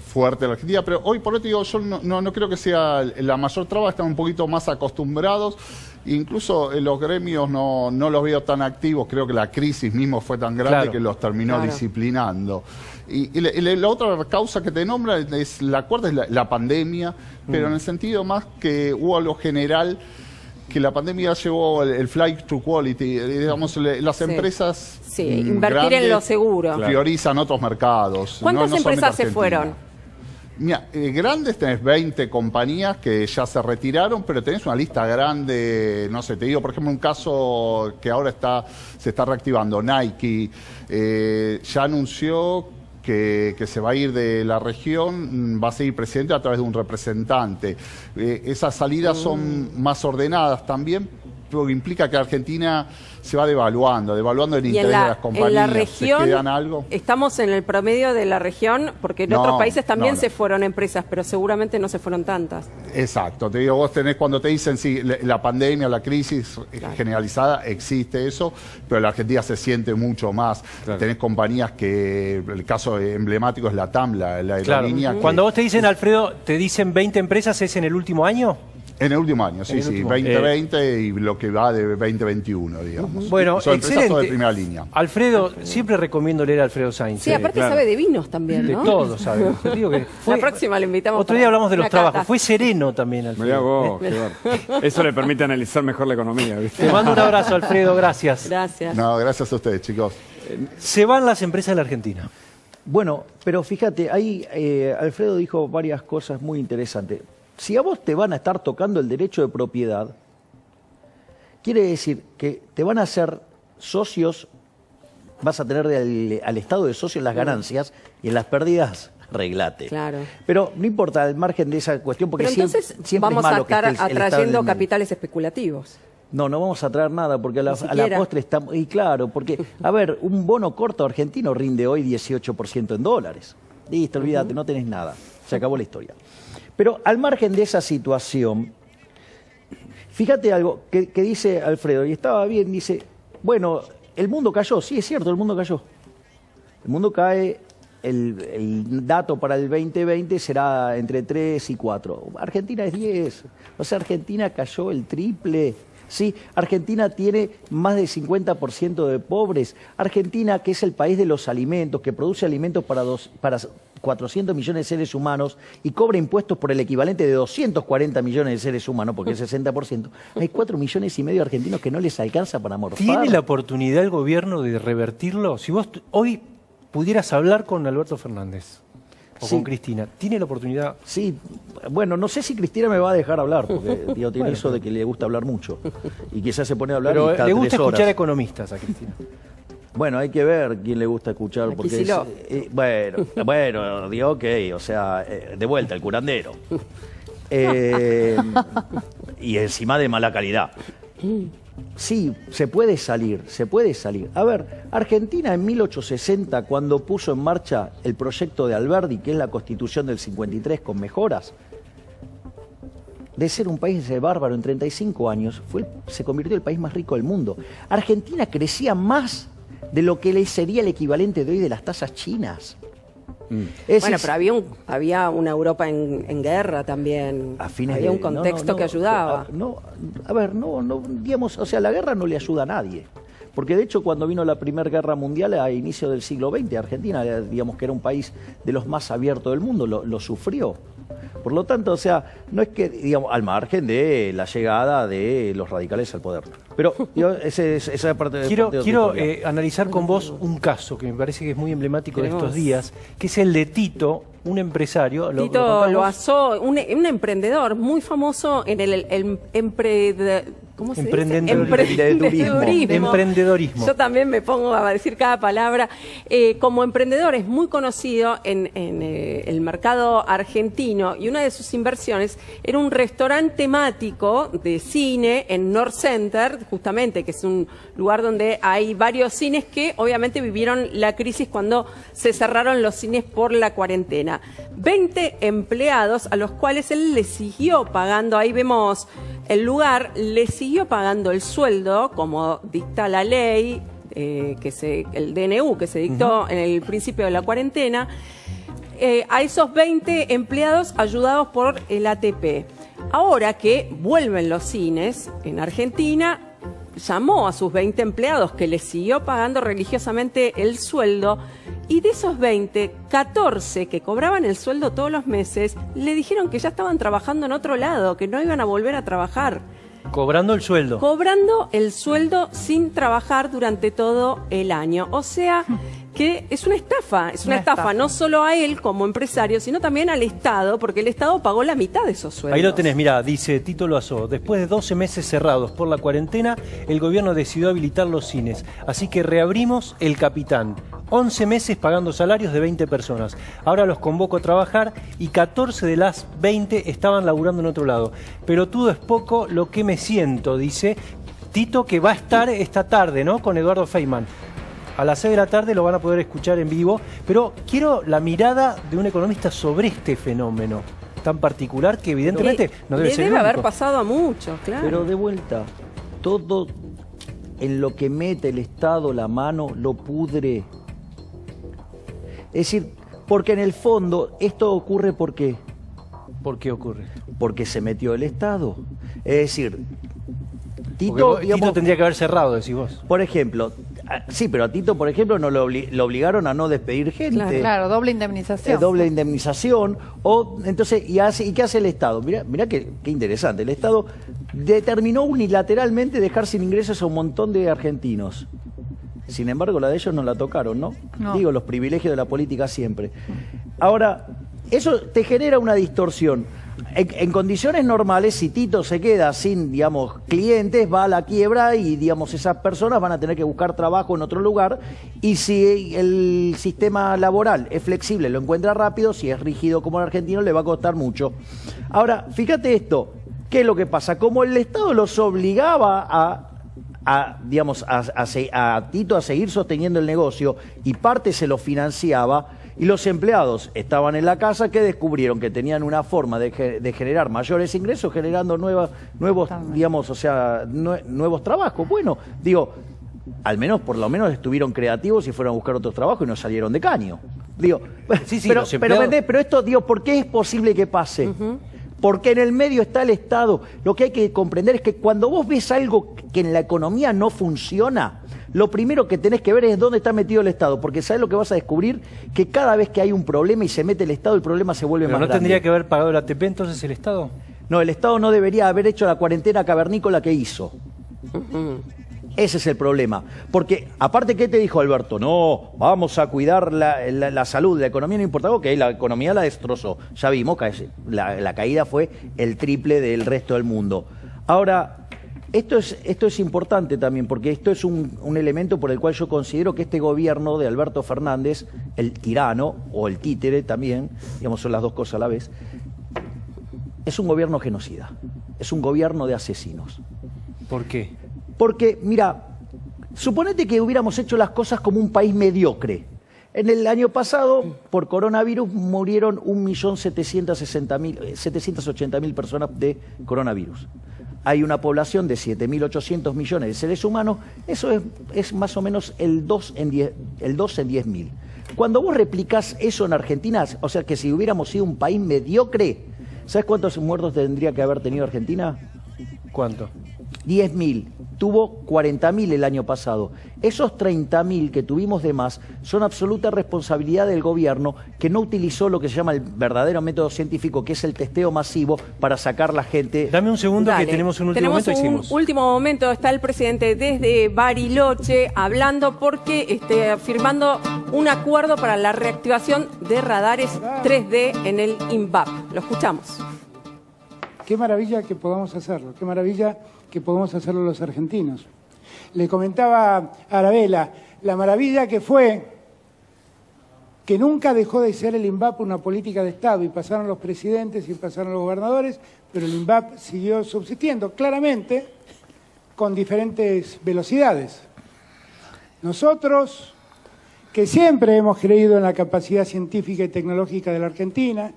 fuerte en la Argentina, pero hoy por hoy, digo, yo no creo que sea la mayor traba, están un poquito más acostumbrados. Incluso los gremios no los veo tan activos, creo que la crisis mismo fue tan grande que los terminó disciplinando. Y la otra causa que te nombra es la cuarta, es la pandemia, pero en el sentido más que hubo algo general, que la pandemia llevó el flight to quality, digamos, las empresas invertir en lo seguro. Priorizan otros mercados. ¿Cuántas empresas se fueron? Mira, grandes tenés 20 compañías que ya se retiraron, pero tenés una lista grande, no sé, te digo, por ejemplo, un caso que ahora se está reactivando, Nike, ya anunció que se va a ir de la región, va a seguir presidente a través de un representante. Esas salidas son más ordenadas también, porque implica que Argentina se va devaluando el interés de las compañías. En la región, ¿se quedan algo? estamos en el promedio de la región, porque en otros países también se fueron empresas, pero seguramente no se fueron tantas. Exacto, te digo, vos tenés, cuando te dicen, sí, la pandemia, la crisis generalizada, existe eso, pero en la Argentina se siente mucho más. Tenés compañías que, el caso emblemático es la TAM, la aerolínea. Cuando vos te dicen, Alfredo, te dicen 20 empresas, ¿es en el último año? En el último año, sí, 2020 y lo que va de 2021, digamos. Bueno, son excelente. empresas de primera línea. Alfredo, siempre recomiendo leer a Alfredo Sainz. Sí, aparte sabe de vinos también, ¿no? De todo sabe. Digo que la próxima le invitamos. Otro día hablamos de los trabajos. Fue sereno también, Alfredo. Mirá vos, eso le permite analizar mejor la economía, ¿viste? Te mando un abrazo, Alfredo, gracias. Gracias. No, gracias a ustedes, chicos. Se van las empresas de la Argentina. Bueno, pero fíjate, ahí Alfredo dijo varias cosas muy interesantes. Si a vos te van a estar tocando el derecho de propiedad, quiere decir que te van a hacer socios, vas a tener al Estado de socio en las ganancias y en las pérdidas, arreglate. Claro. Pero no importa al margen de esa cuestión, porque Pero entonces siempre vamos es malo a estar que esté el Estado atrayendo en el medio. capitales especulativos. No, no vamos a traer nada, porque a la postre estamos... Y claro, porque, a ver, un bono corto argentino rinde hoy 18% en dólares. Listo, olvídate, no tenés nada. Se acabó la historia. Pero al margen de esa situación, fíjate algo que dice Alfredo, y estaba bien, dice, bueno, el mundo cayó. Sí, es cierto, el mundo cayó. El mundo cae, el dato para el 2020 será entre 3 y 4. Argentina es 10. O sea, Argentina cayó el triple. Sí, Argentina tiene más del 50% de pobres. Argentina, que es el país de los alimentos, que produce alimentos para 400 millones de seres humanos y cobra impuestos por el equivalente de 240 millones de seres humanos, porque es 60%, hay 4,5 millones de argentinos que no les alcanza para morfar. ¿Tiene la oportunidad el gobierno de revertirlo? Si vos hoy pudieras hablar con Alberto Fernández o con Cristina, ¿tiene la oportunidad? Sí, bueno, no sé si Cristina me va a dejar hablar, porque tiene eso de que le gusta hablar mucho. Y quizás se pone a hablar Pero y está le gusta 3 horas. escuchar economistas a Cristina. Bueno, hay que ver quién le gusta escuchar, porque bueno, digo, ok, o sea, de vuelta, el curandero. Y encima de mala calidad. Sí, se puede salir, se puede salir. A ver, Argentina en 1860, cuando puso en marcha el proyecto de Alberdi, que es la Constitución del 53 con mejoras, de ser un país bárbaro en 35 años, se convirtió en el país más rico del mundo. Argentina crecía más de lo que le sería el equivalente de hoy de las tasas chinas. Bueno, pero había una Europa en guerra también. Había un contexto que ayudaba. Digamos, o sea, la guerra no le ayuda a nadie. Porque de hecho cuando vino la Primera Guerra Mundial a inicio del siglo XX, Argentina, digamos que era un país de los más abiertos del mundo, lo sufrió. Por lo tanto, o sea, no es que, digamos, al margen de la llegada de los radicales al poder. Pero esa parte de... Quiero analizar con vos un caso que me parece que es muy emblemático de estos días, que es el de Tito, un empresario. Tito Loazó, un emprendedor muy famoso en ¿cómo se dice? Emprendedorismo. Yo también me pongo a decir cada palabra. Como emprendedor es muy conocido en el mercado argentino y una de sus inversiones era un restaurante temático de cine en North Center, justamente, que es un lugar donde hay varios cines que obviamente vivieron la crisis cuando se cerraron los cines por la cuarentena. 20 empleados a los cuales él le siguió pagando, ahí vemos el lugar, le siguió pagando el sueldo, como dicta la ley, el DNU que se dictó en el principio de la cuarentena, a esos 20 empleados ayudados por el ATP. Ahora que vuelven los cines en Argentina, llamó a sus 20 empleados que les siguió pagando religiosamente el sueldo, y de esos 20, 14 que cobraban el sueldo todos los meses, le dijeron que ya estaban trabajando en otro lado, que no iban a volver a trabajar. Cobrando el sueldo. Cobrando el sueldo sin trabajar durante todo el año. O sea, que es una estafa, no solo a él como empresario, sino también al Estado, porque el Estado pagó la mitad de esos sueldos. Ahí lo tenés, mirá, dice Tito Loazó, después de 12 meses cerrados por la cuarentena, el gobierno decidió habilitar los cines, así que reabrimos El Capitán. 11 meses pagando salarios de 20 personas. Ahora los convoco a trabajar y 14 de las 20 estaban laburando en otro lado. Pero todo es poco lo que me siento, dice Tito, que va a estar esta tarde, ¿no?, con Eduardo Feynman. A las 6 de la tarde lo van a poder escuchar en vivo, pero quiero la mirada de un economista sobre este fenómeno tan particular que evidentemente no debe ser el único. Debe haber pasado a muchos, claro. Pero de vuelta, todo en lo que mete el Estado la mano lo pudre. Es decir, porque en el fondo esto ocurre ¿por qué? ¿Por qué ocurre? Porque se metió el Estado. Es decir, Tito tendría que haber cerrado, decís vos. Por ejemplo, sí, pero a Tito, por ejemplo, no lo obligaron a no despedir gente. Claro, doble indemnización. Doble indemnización. Entonces, ¿y qué hace el Estado? Mirá qué interesante. El Estado determinó unilateralmente dejar sin ingresos a un montón de argentinos. Sin embargo, la de ellos no la tocaron, ¿no? No. Digo, los privilegios de la política siempre. Ahora, eso te genera una distorsión. En condiciones normales, si Tito se queda sin, digamos, clientes, va a la quiebra y, digamos, esas personas van a tener que buscar trabajo en otro lugar. Y si el sistema laboral es flexible, lo encuentra rápido, si es rígido como el argentino, le va a costar mucho. Ahora, fíjate esto, ¿qué es lo que pasa? Como el Estado los obligaba a Tito a seguir sosteniendo el negocio y parte se lo financiaba, y los empleados estaban en la casa, que descubrieron que tenían una forma de generar mayores ingresos generando nuevos trabajos. Bueno, digo, por lo menos estuvieron creativos y fueron a buscar otros trabajos y no salieron de caño. Digo, Sí, pero esto, digo, ¿por qué es posible que pase? Porque en el medio está el Estado. Lo que hay que comprender es que cuando vos ves algo que en la economía no funciona, lo primero que tenés que ver es dónde está metido el Estado, porque ¿sabés lo que vas a descubrir? Que cada vez que hay un problema y se mete el Estado, el problema se vuelve ¿Pero más no grande. tendría que haber pagado el ATP entonces el Estado? No, el Estado no debería haber hecho la cuarentena cavernícola que hizo. Ese es el problema. Porque, aparte, ¿qué te dijo Alberto? No, vamos a cuidar la salud, la economía no importa. Ok, la economía la destrozó. Ya vimos que la caída fue el triple del resto del mundo. Ahora, esto es importante también, porque esto es un elemento por el cual yo considero que este gobierno de Alberto Fernández, el tirano, o el títere también, digamos, son las dos cosas a la vez, es un gobierno genocida, es un gobierno de asesinos. ¿Por qué? Porque, mira, suponete que hubiéramos hecho las cosas como un país mediocre. En el año pasado, por coronavirus, murieron 1.780.000 personas de coronavirus. Hay una población de 7.800 millones de seres humanos, eso es más o menos el 2 en 10.000. Cuando vos replicás eso en Argentina, o sea que si hubiéramos sido un país mediocre, ¿sabes cuántos muertos tendría que haber tenido Argentina? ¿Cuánto? 10.000. Tuvo 40.000 el año pasado. Esos 30.000 que tuvimos de más son absoluta responsabilidad del gobierno, que no utilizó lo que se llama el verdadero método científico, que es el testeo masivo para sacar la gente. Dame un segundo. Dale. Que tenemos un último momento. Tenemos un último momento. Está el presidente desde Bariloche hablando porque firmando un acuerdo para la reactivación de radares 3D en el INVAP. Lo escuchamos. Qué maravilla que podamos hacerlo, qué maravilla que podemos hacerlo los argentinos. Le comentaba a Arabella la maravilla que fue que nunca dejó de ser el INVAP una política de Estado, y pasaron los presidentes y pasaron los gobernadores, pero el INVAP siguió subsistiendo, claramente con diferentes velocidades. Nosotros, que siempre hemos creído en la capacidad científica y tecnológica de la Argentina,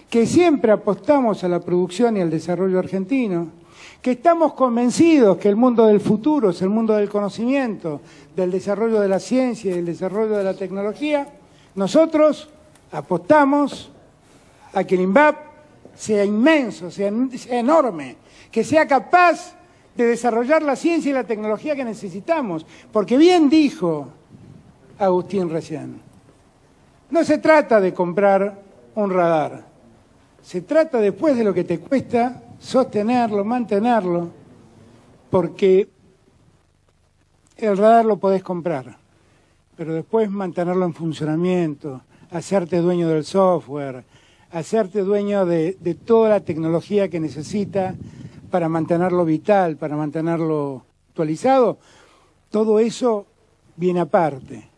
que siempre apostamos a la producción y al desarrollo argentino, que estamos convencidos que el mundo del futuro es el mundo del conocimiento, del desarrollo de la ciencia y del desarrollo de la tecnología, nosotros apostamos a que el INVAP sea inmenso, sea enorme, que sea capaz de desarrollar la ciencia y la tecnología que necesitamos. Porque bien dijo Agustín recién, no se trata de comprar un radar. Se trata después de lo que te cuesta sostenerlo, mantenerlo, porque el radar lo podés comprar, pero después mantenerlo en funcionamiento, hacerte dueño del software, hacerte dueño de toda la tecnología que necesita para mantenerlo vital, para mantenerlo actualizado, todo eso viene aparte.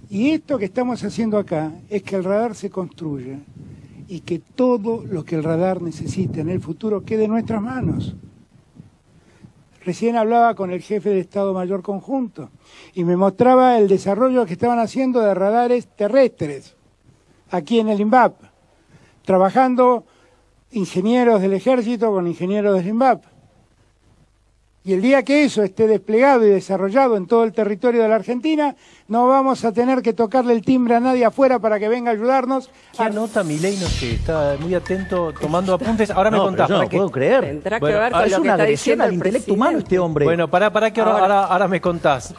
Y esto que estamos haciendo acá es que el radar se construya y que todo lo que el radar necesite en el futuro quede en nuestras manos. Recién hablaba con el jefe de Estado Mayor Conjunto y me mostraba el desarrollo que estaban haciendo de radares terrestres aquí en el INVAP, trabajando ingenieros del Ejército con ingenieros del INVAP. Y el día que eso esté desplegado y desarrollado en todo el territorio de la Argentina, no vamos a tener que tocarle el timbre a nadie afuera para que venga a ayudarnos. ¿Qué anota Milei? No sé, está muy atento, tomando apuntes. Ahora me contás. Yo no ¿para qué? puedo creer. Tendrá que Bueno, ver con Es lo que una está agresión diciendo al el intelecto humano presidente. este hombre. Bueno, para que ahora me contás.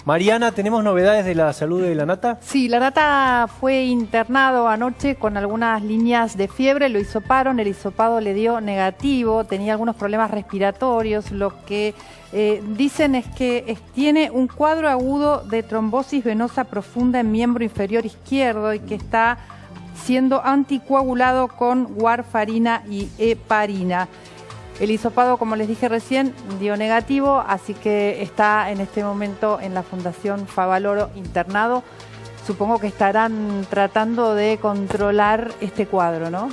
Mariana, ¿tenemos novedades de la salud de la Nata? Sí, la Nata fue internado anoche con algunas líneas de fiebre, lo hisoparon, el hisopado le dio negativo, tenía algunos problemas respiratorios, lo que dicen es que tiene un cuadro agudo de trombosis venosa profunda en miembro inferior izquierdo y que está siendo anticoagulado con warfarina y heparina. El hisopado, como les dije recién, dio negativo, así que está en este momento en la Fundación Favaloro internado. Supongo que estarán tratando de controlar este cuadro, ¿no?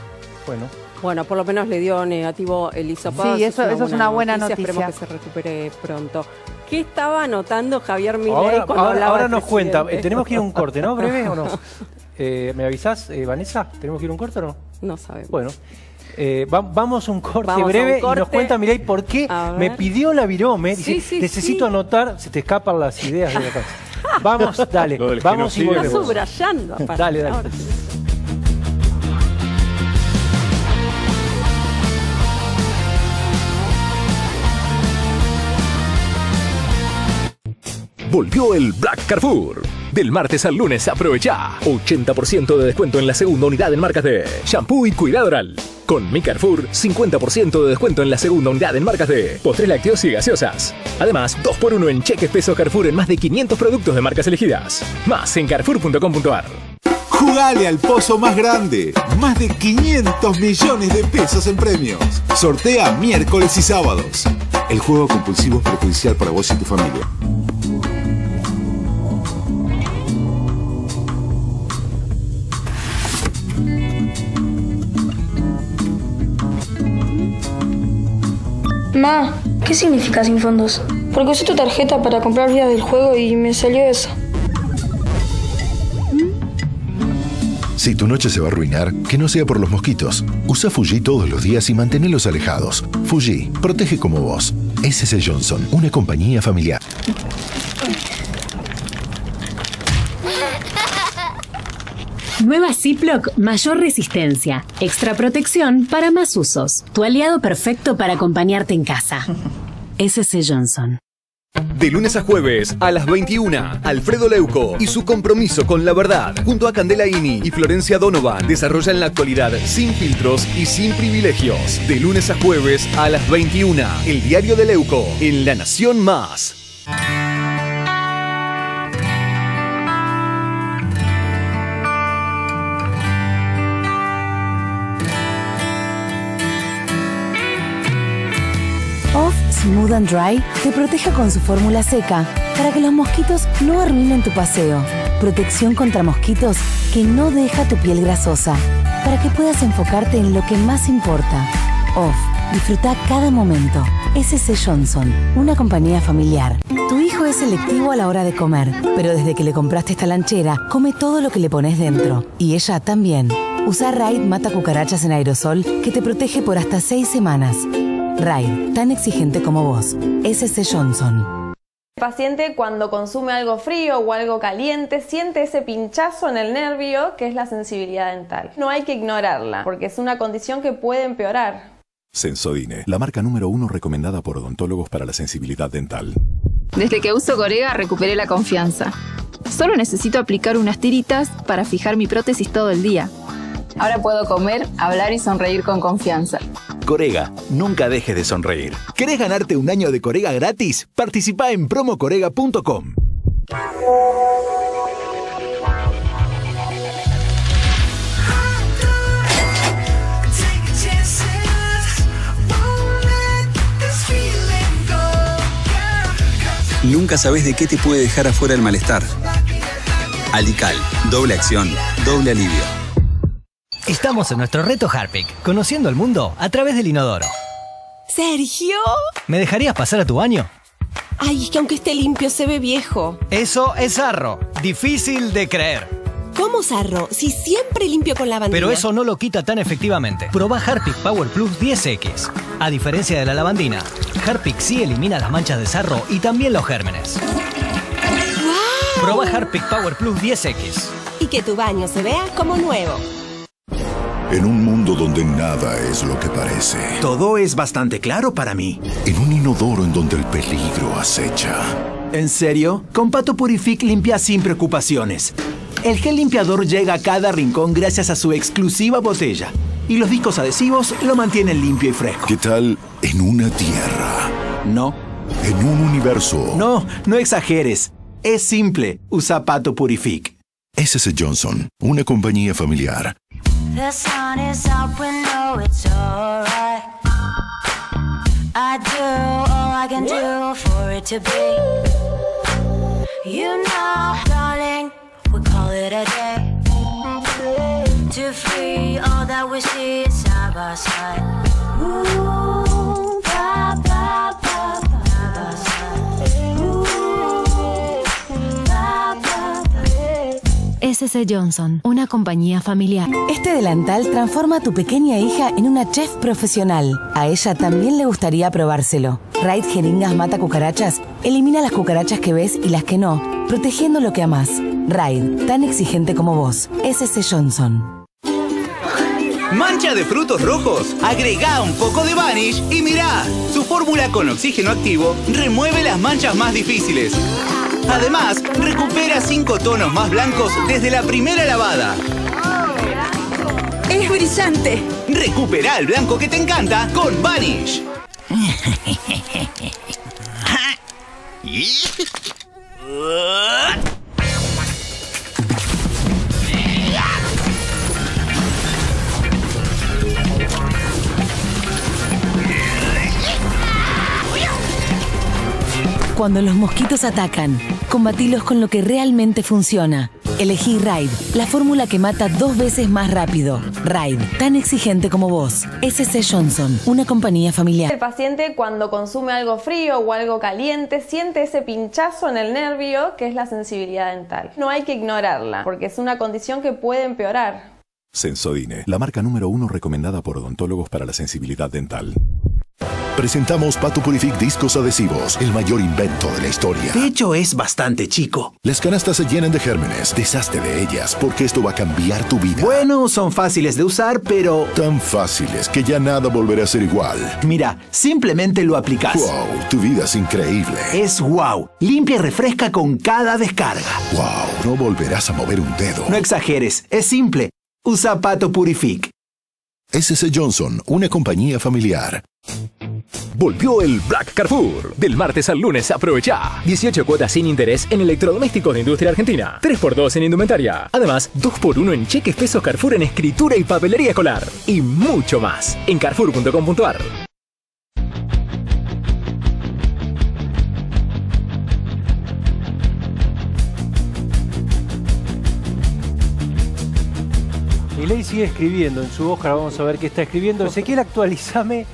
Bueno, por lo menos le dio negativo el hisopado. Sí, eso es una buena noticia. Esperemos que se recupere pronto. ¿Qué estaba anotando Javier Milei cuando hablaba ahora del nos cuenta. presidente? Tenemos que ir a un corte, ¿no? ¿Breve o no? ¿Me avisás, Vanessa? ¿Tenemos que ir a un corte o no? No sabemos. Bueno. Vamos a un corte Vamos breve a un corte. y nos cuenta Milei por qué me pidió la virome. Dice, Sí, necesito anotar, se te escapan las ideas de la casa. Vamos, dale, vamos y Está volvemos. subrayando. aparte. Dale. Ahora. Volvió el Black Carrefour. Del martes al lunes aprovecha 80% de descuento en la segunda unidad en marcas de shampoo y cuidado oral. Con Mi Carrefour, 50% de descuento en la segunda unidad en marcas de postres lácteos y gaseosas. Además, 2x1 en cheques pesos Carrefour en más de 500 productos de marcas elegidas. Más en carrefour.com.ar. Jugale al pozo más grande. Más de 500 millones de pesos en premios. Sortea miércoles y sábados. El juego compulsivo es perjudicial para vos y tu familia. Ma, ¿qué significa sin fondos? Porque usé tu tarjeta para comprar vías del juego y me salió eso. Si tu noche se va a arruinar, que no sea por los mosquitos. Usa Fuji todos los días y manténlos alejados. Fuji, protege como vos. S.C. Johnson, una compañía familiar. Nueva Ziploc, mayor resistencia, extra protección para más usos. Tu aliado perfecto para acompañarte en casa. S.C. Johnson. De lunes a jueves a las 21, Alfredo Leuco y su compromiso con la verdad, junto a Candela Ini y Florencia Donovan, desarrollan la actualidad sin filtros y sin privilegios. De lunes a jueves a las 21, el diario de Leuco, en La Nación Más. Off Smooth and Dry te protege con su fórmula seca para que los mosquitos no arruinen tu paseo. Protección contra mosquitos que no deja tu piel grasosa, para que puedas enfocarte en lo que más importa. Off, disfruta cada momento. S.C. Johnson, una compañía familiar. Tu hijo es selectivo a la hora de comer, pero desde que le compraste esta lanchera, come todo lo que le pones dentro. Y ella también. Usa Raid Mata Cucarachas en aerosol que te protege por hasta 6 semanas. Raid, tan exigente como vos. S.C. Johnson. El paciente, cuando consume algo frío o algo caliente, siente ese pinchazo en el nervio que es la sensibilidad dental. No hay que ignorarla, porque es una condición que puede empeorar. Sensodyne, la marca número 1 recomendada por odontólogos para la sensibilidad dental. Desde que uso Corega recuperé la confianza. Solo necesito aplicar unas tiritas para fijar mi prótesis todo el día. Ahora puedo comer, hablar y sonreír con confianza. Corega, nunca dejes de sonreír. ¿Querés ganarte un año de Corega gratis? Participa en promocorega.com. Nunca sabes de qué te puede dejar afuera el malestar. Alical, doble acción, doble alivio. Estamos en nuestro reto Harpic, conociendo el mundo a través del inodoro. ¿Sergio? ¿Me dejarías pasar a tu baño? Ay, es que aunque esté limpio se ve viejo. Eso es sarro, difícil de creer. ¿Cómo sarro? Si siempre limpio con lavandina. Pero eso no lo quita tan efectivamente. Probá Harpic Power Plus 10X. A diferencia de la lavandina, Harpic sí elimina las manchas de sarro y también los gérmenes. ¡Wow! Probá Harpic Power Plus 10X. Y que tu baño se vea como nuevo. En un mundo donde nada es lo que parece. Todo es bastante claro para mí. En un inodoro en donde el peligro acecha. ¿En serio? Con Pato Purific limpia sin preocupaciones. El gel limpiador llega a cada rincón gracias a su exclusiva botella. Y los discos adhesivos lo mantienen limpio y fresco. ¿Qué tal en una tierra? No, En un universo. No exageres. Es simple. Usa Pato Purific. S.C. Johnson, una compañía familiar. The sun is out, we know it's alright. I do all I can do for it to be. You know, darling, we call it a day. To free all that we see side by side. Ooh, ba, ba, ba, ba, ba, side. Ooh, ba, ba, ba. S.C. Johnson, una compañía familiar. Este delantal transforma a tu pequeña hija en una chef profesional. A ella también le gustaría probárselo. Raid Jeringas Mata Cucarachas elimina las cucarachas que ves y las que no, protegiendo lo que amás. Raid, tan exigente como vos. S.C. Johnson. ¿Mancha de frutos rojos? Agregá un poco de Vanish y mirá, su fórmula con oxígeno activo remueve las manchas más difíciles. Además, recupera 5 tonos más blancos desde la primera lavada. ¡Es brillante! Recupera el blanco que te encanta con Vanish. Cuando los mosquitos atacan, combatilos con lo que realmente funciona. Elegí Raid, la fórmula que mata 2 veces más rápido. Raid, tan exigente como vos. S.C. Johnson, una compañía familiar. El paciente cuando consume algo frío o algo caliente siente ese pinchazo en el nervio que es la sensibilidad dental. No hay que ignorarla porque es una condición que puede empeorar. Sensodine, la marca número 1 recomendada por odontólogos para la sensibilidad dental. Presentamos Pato Purific Discos Adhesivos, el mayor invento de la historia. De hecho, es bastante chico. Las canastas se llenan de gérmenes. Deshazte de ellas, porque esto va a cambiar tu vida. Bueno, son fáciles de usar, pero... Tan fáciles que ya nada volverá a ser igual. Mira, simplemente lo aplicás. Wow, tu vida es increíble. Es wow. Limpia y refresca con cada descarga. Wow, no volverás a mover un dedo. No exageres, es simple. Usa Pato Purific. S.C. Johnson, una compañía familiar. Volvió el Black Carrefour. Del martes al lunes aprovecha 18 cuotas sin interés en electrodomésticos de industria argentina, 3x2 en indumentaria. Además, 2x1 en cheques pesos Carrefour en escritura y papelería escolar. Y mucho más en carrefour.com.ar. Milei sigue escribiendo en su hoja, vamos a ver qué está escribiendo. Ezequiel, actualízame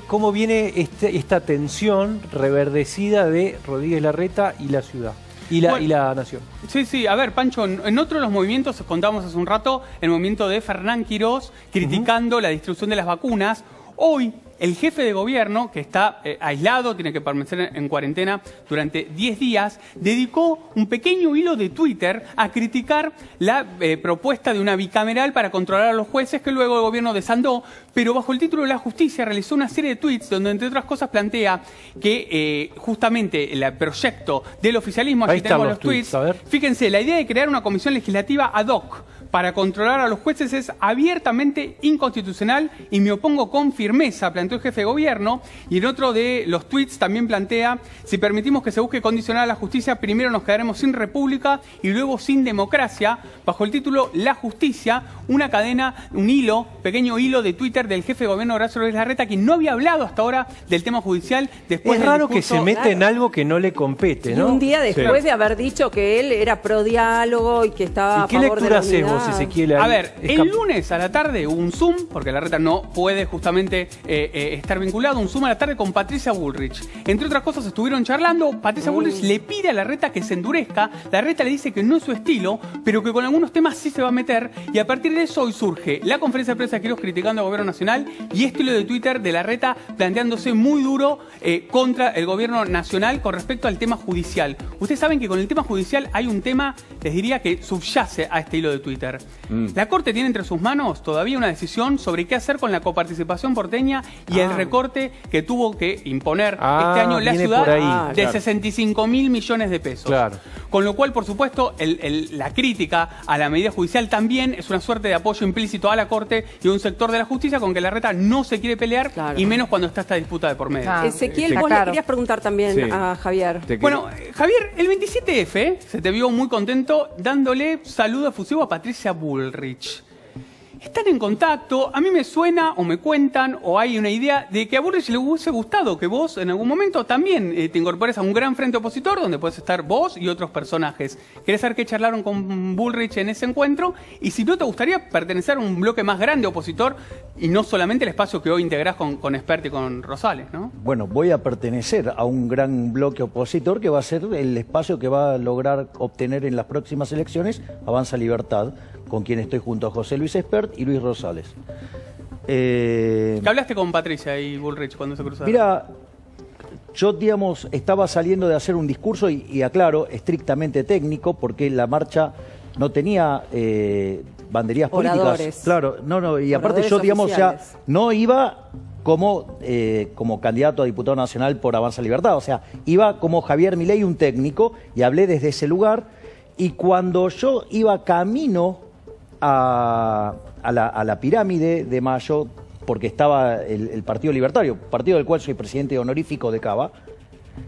cómo viene esta tensión reverdecida de Rodríguez Larreta y la ciudad. Y la nación. Sí, a ver, Pancho, en otro de los movimientos, contábamos hace un rato, el movimiento de Fernán Quirós criticando la distribución de las vacunas. Hoy, el jefe de gobierno, que está aislado, tiene que permanecer en cuarentena durante 10 días, dedicó un pequeño hilo de Twitter a criticar la propuesta de una bicameral para controlar a los jueces que luego el gobierno desandó, pero bajo el título de la justicia realizó una serie de tweets donde, entre otras cosas, plantea que justamente el proyecto del oficialismo, aquí tenemos los tweets, fíjense, la idea de crear una comisión legislativa ad hoc para controlar a los jueces es abiertamente inconstitucional y me opongo con firmeza, planteó el jefe de gobierno. Y en otro de los tweets también plantea: si permitimos que se busque condicionar a la justicia, primero nos quedaremos sin república y luego sin democracia. Bajo el título La Justicia, una cadena, un hilo, pequeño hilo de Twitter del jefe de gobierno Horacio Rodríguez Larreta, que no había hablado hasta ahora del tema judicial. Después es raro que se mete en algo que no le compete, ¿no? Y un día después de haber dicho que él era pro diálogo y que estaba a favor de la unidad. Ezequiel, a ver, el lunes a la tarde hubo un Zoom, porque Larreta no puede justamente estar vinculado, un Zoom a la tarde con Patricia Bullrich. Entre otras cosas estuvieron charlando, Patricia Bullrich le pide a Larreta que se endurezca, Larreta le dice que no es su estilo, pero que con algunos temas sí se va a meter, y a partir de eso hoy surge la conferencia de prensa de Quirós criticando al gobierno nacional y este hilo de Twitter de Larreta planteándose muy duro contra el gobierno nacional con respecto al tema judicial. Ustedes saben que con el tema judicial hay un tema, les diría, que subyace a este hilo de Twitter. Pfizer. La Corte tiene entre sus manos todavía una decisión sobre qué hacer con la coparticipación porteña y el recorte que tuvo que imponer este año la ciudad de 65.000 millones de pesos. Claro. Con lo cual, por supuesto, la crítica a la medida judicial también es una suerte de apoyo implícito a la Corte y a un sector de la justicia con que Larreta no se quiere pelear, y menos cuando está esta disputa de por medio. Ezequiel, vos le querías preguntar también a Javier. Bueno, Javier, el 27F se te vio muy contento dándole saludo efusivo a Patricia Bullrich. ¿Están en contacto? A mí me suena o me cuentan o hay una idea de que a Bullrich le hubiese gustado que vos en algún momento también te incorpores a un gran frente opositor donde puedes estar vos y otros personajes. ¿Querés saber qué charlaron con Bullrich en ese encuentro? Y si no, ¿te gustaría pertenecer a un bloque más grande opositor y no solamente el espacio que hoy integrás con Espert y con Rosales, ¿no? Bueno, voy a pertenecer a un gran bloque opositor que va a ser el espacio que va a lograr obtener en las próximas elecciones Avanza Libertad, con quien estoy junto a José Luis Espert y Luis Rosales. ¿Qué hablaste con Patricia y Bullrich cuando se cruzaron? Mira, yo, digamos, estaba saliendo de hacer un discurso, y aclaro, estrictamente técnico, porque la marcha no tenía banderías políticas. Claro, y aparte yo, digamos, ya no iba como candidato a diputado nacional por Avanza Libertad, o sea, iba como Javier Milei, un técnico, y hablé desde ese lugar, y cuando yo iba camino a la pirámide de Mayo, porque estaba el Partido Libertario, partido del cual soy presidente honorífico de Cava,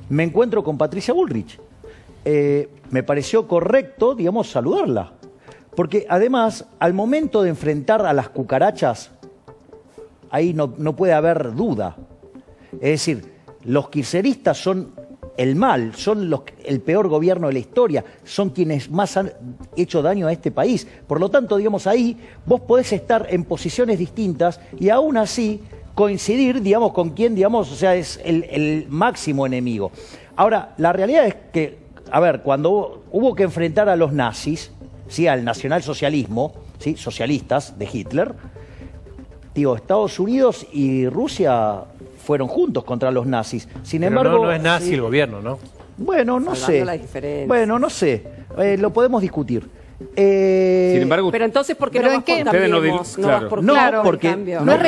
me encuentro con Patricia Bullrich. Me pareció correcto, digamos, saludarla. Porque además, al momento de enfrentar a las cucarachas, ahí no puede haber duda. Es decir, los kirchneristas son el mal, son el peor gobierno de la historia, son quienes más han hecho daño a este país. Por lo tanto, digamos, ahí vos podés estar en posiciones distintas y aún así coincidir, digamos, con quien, digamos, o sea, es el máximo enemigo. Ahora, la realidad es que, a ver, cuando hubo que enfrentar a los nazis, ¿sí?, al nacionalsocialismo, ¿sí?, socialistas de Hitler, digo, Estados Unidos y Rusia fueron juntos contra los nazis. Sin embargo, no es nazi el gobierno, ¿no? Bueno, no sé. Bueno, no sé. Lo podemos discutir. Sin embargo, pero entonces, ¿por qué no vas por Cambiemos? No vas por porque no es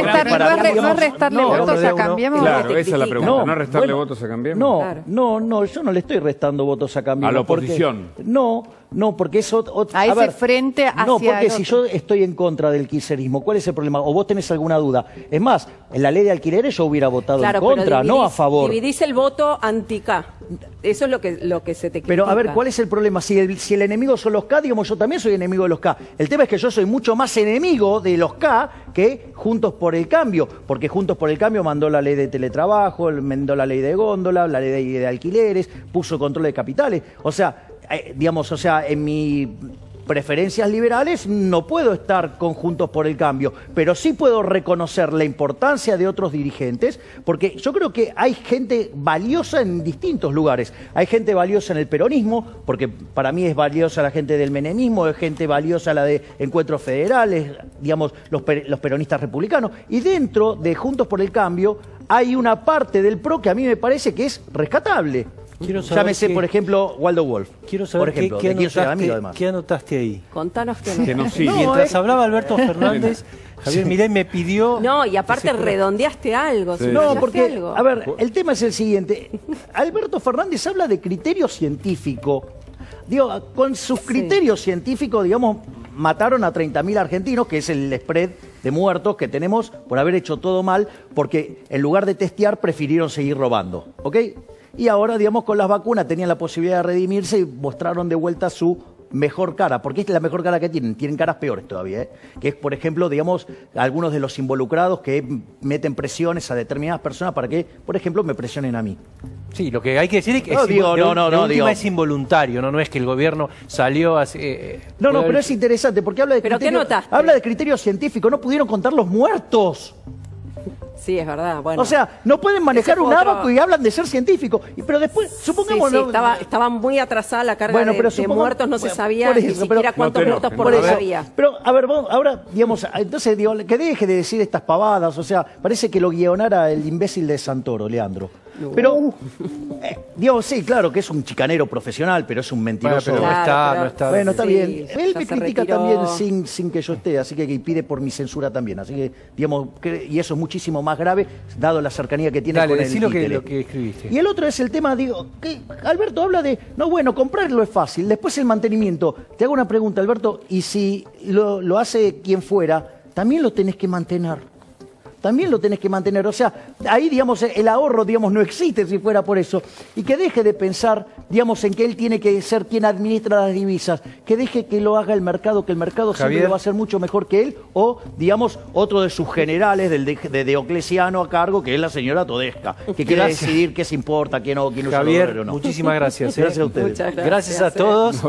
restarle votos a Cambiemos. Claro, esa es la pregunta. ¿No restarle votos a Cambiemos? No, yo no le estoy restando votos a Cambiemos. A la oposición. No, porque eso... A ese frente hacia... No, porque si yo estoy en contra del kirchnerismo, ¿cuál es el problema? ¿O vos tenés alguna duda? Es más, en la ley de alquileres yo hubiera votado en contra, no a favor. Dividís el voto anti-K. Eso es lo que se te critica. Pero, a ver, ¿cuál es el problema? Si el enemigo son los K, digamos, yo también soy enemigo de los K. El tema es que yo soy mucho más enemigo de los K que Juntos por el Cambio, porque Juntos por el Cambio mandó la ley de teletrabajo, mandó la ley de góndola, la ley de alquileres, puso control de capitales. O sea, digamos, en mis preferencias liberales no puedo estar con Juntos por el Cambio, pero sí puedo reconocer la importancia de otros dirigentes, porque yo creo que hay gente valiosa en distintos lugares. Hay gente valiosa en el peronismo, porque para mí es valiosa la gente del menemismo, es gente valiosa la de Encuentros Federales, digamos, los peronistas republicanos, y dentro de Juntos por el Cambio hay una parte del PRO que a mí me parece que es rescatable. Llámese, por ejemplo, Waldo Wolf. Quiero saber qué anotaste ahí. Contanos qué anotaste. Mientras hablaba Alberto Fernández, Javier Milei me pidió... No, y aparte redondeaste algo. Sí. No, porque, a ver, el tema es el siguiente. Alberto Fernández habla de criterio científico. Digo, con sus criterios científicos, digamos, mataron a 30.000 argentinos, que es el spread de muertos que tenemos por haber hecho todo mal, porque en lugar de testear prefirieron seguir robando, ¿ok? Y ahora, digamos, con las vacunas tenían la posibilidad de redimirse y mostraron de vuelta su mejor cara, porque es la mejor cara que tienen caras peores todavía, que es, por ejemplo, digamos, algunos de los involucrados que meten presiones a determinadas personas para que, por ejemplo, me presionen a mí. Sí, lo que hay que decir es que es involuntario, no es que el gobierno salió así... pero es interesante, porque habla de criterio científico, no pudieron contar los muertos. Sí, es verdad. Bueno, o sea, no pueden manejar un abaco y hablan de ser científicos. Pero después, supongamos... Sí, estaba muy atrasada la carga de muertos, no se sabía ni siquiera cuántos muertos por hora había. Pero, a ver, ahora, digamos, entonces, que deje de decir estas pavadas. O sea, parece que lo guionara el imbécil de Santoro, Leandro. Pero, digamos, sí, claro que es un chicanero profesional, pero es un mentiroso. Bueno, pero no está. Bueno, está sí, bien. Él me se critica retiró. también sin que yo esté, así que pide por mi censura también. Así que, digamos, y eso es muchísimo más grave, dado la cercanía que tiene con el títere. Lo que escribiste. Y el otro es el tema, digo, que Alberto habla de, no, bueno, comprarlo es fácil, después el mantenimiento. Te hago una pregunta, Alberto, y si lo hace quien fuera, también lo tenés que mantener. También lo tenés que mantener. O sea, ahí, digamos, el ahorro, digamos, no existe si fuera por eso. Y que deje de pensar, digamos, en que él tiene que ser quien administra las divisas. Que deje que lo haga el mercado, que el mercado siempre lo va a hacer mucho mejor que él. O, digamos, otro de sus generales, de Diocleciano a cargo, que es la señora Todesca. Que quiere decidir qué se importa, quién no, quién usa Javier, o no. Muchísimas gracias. Gracias a ustedes. Muchas Gracias a todos.